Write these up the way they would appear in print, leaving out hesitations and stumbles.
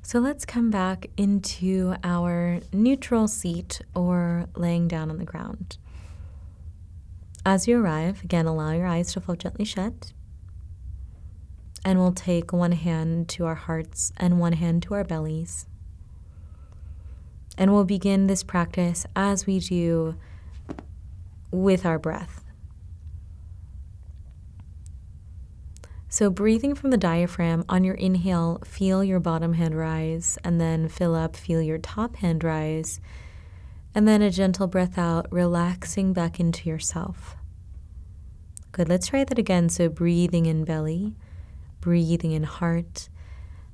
So let's come back into our neutral seat or laying down on the ground. As you arrive, again, allow your eyes to float gently shut. And we'll take one hand to our hearts and one hand to our bellies. And we'll begin this practice as we do with our breath. So breathing from the diaphragm, on your inhale, feel your bottom hand rise, and then fill up, feel your top hand rise, and then a gentle breath out, relaxing back into yourself. Good, let's try that again. So breathing in belly, breathing in heart,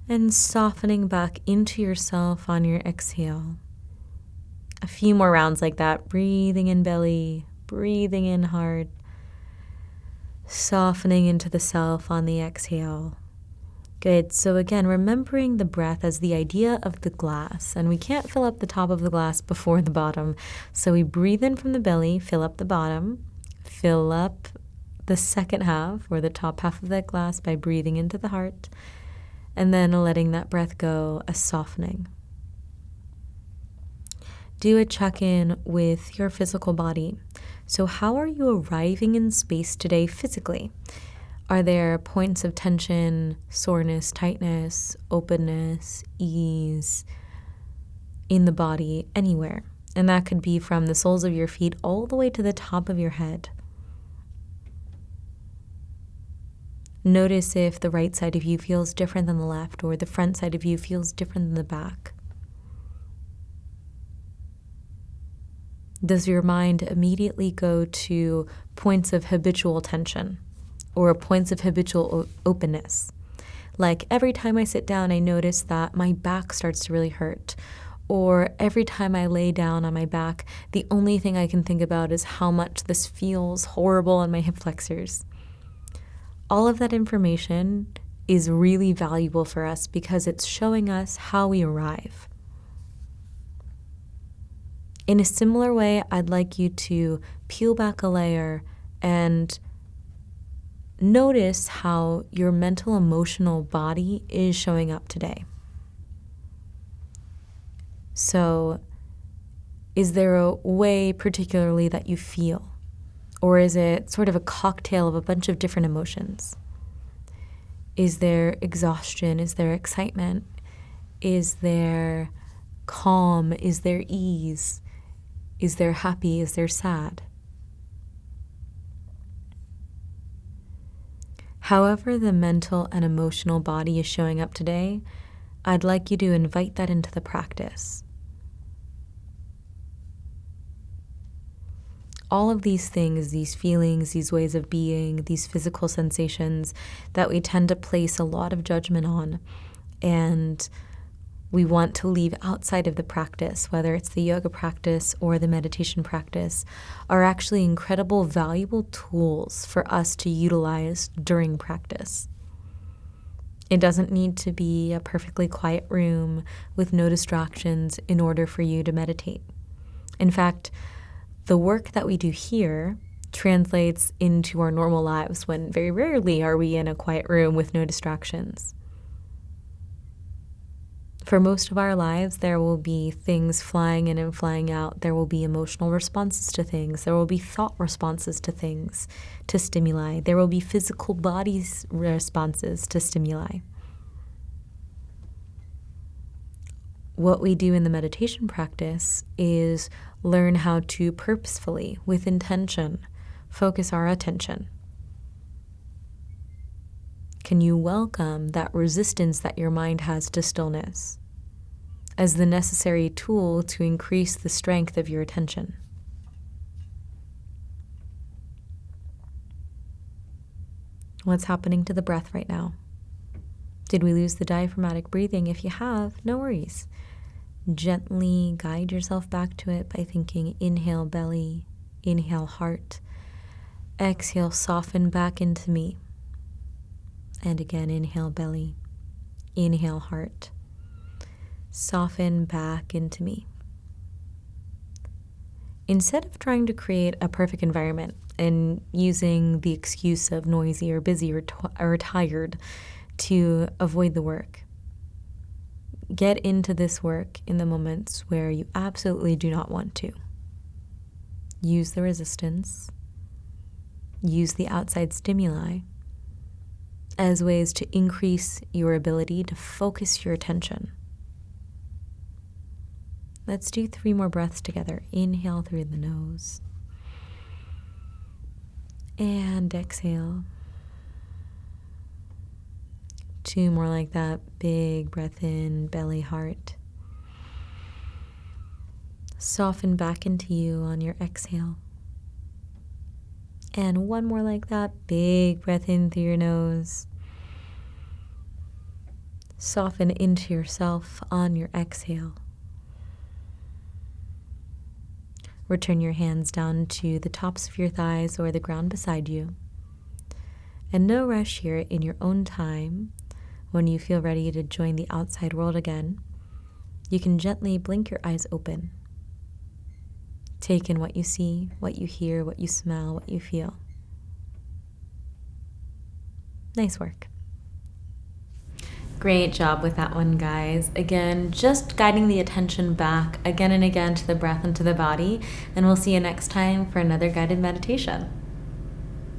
and softening back into yourself on your exhale. A few more rounds like that, breathing in belly, breathing in heart, softening into the self on the exhale. Good. So again, remembering the breath as the idea of the glass, and we can't fill up the top of the glass before the bottom. So we breathe in from the belly, fill up the bottom, fill up the second half or the top half of that glass by breathing into the heart, and then letting that breath go, a softening. Do a check-in with your physical body. So how are you arriving in space today physically? Are there points of tension, soreness, tightness, openness, ease in the body, anywhere? And that could be from the soles of your feet all the way to the top of your head. Notice if the right side of you feels different than the left, or the front side of you feels different than the back. Does your mind immediately go to points of habitual tension or points of habitual openness? Like every time I sit down, I notice that my back starts to really hurt. Or every time I lay down on my back, the only thing I can think about is how much this feels horrible in my hip flexors. All of that information is really valuable for us because it's showing us how we arrive. In a similar way, I'd like you to peel back a layer and notice how your mental, emotional body is showing up today. So, is there a way particularly that you feel? Or is it sort of a cocktail of a bunch of different emotions? Is there exhaustion? Is there excitement? Is there calm? Is there ease? Is there happy? Is there sad? However the mental and emotional body is showing up today, I'd like you to invite that into the practice. All of these things, these feelings, these ways of being, these physical sensations that we tend to place a lot of judgment on, and we want to leave outside of the practice, whether it's the yoga practice or the meditation practice, are actually incredible, valuable tools for us to utilize during practice. It doesn't need to be a perfectly quiet room with no distractions in order for you to meditate. In fact, the work that we do here translates into our normal lives when very rarely are we in a quiet room with no distractions. For most of our lives, there will be things flying in and flying out. There will be emotional responses to things. There will be thought responses to things, to stimuli. There will be physical body responses to stimuli. What we do in the meditation practice is learn how to purposefully, with intention, focus our attention. Can you welcome that resistance that your mind has to stillness as the necessary tool to increase the strength of your attention? What's happening to the breath right now? Did we lose the diaphragmatic breathing? If you have, no worries. Gently guide yourself back to it by thinking inhale belly, inhale heart, exhale soften back into me. And again, inhale belly, inhale heart, soften back into me. Instead of trying to create a perfect environment and using the excuse of noisy or busy or tired to avoid the work, get into this work in the moments where you absolutely do not want to. Use the resistance, use the outside stimuli as ways to increase your ability to focus your attention. Let's do 3 more breaths together. Inhale through the nose. And exhale. 2 more like that. Big breath in, belly, heart. Soften back into you on your exhale. And 1 more like that. Big breath in through your nose. Soften into yourself on your exhale. Return your hands down to the tops of your thighs or the ground beside you. And no rush here. In your own time, when you feel ready to join the outside world again, you can gently blink your eyes open. Take in what you see, what you hear, what you smell, what you feel. Nice work. Great job with that one, guys. Again, just guiding the attention back again and again to the breath and to the body. And we'll see you next time for another guided meditation.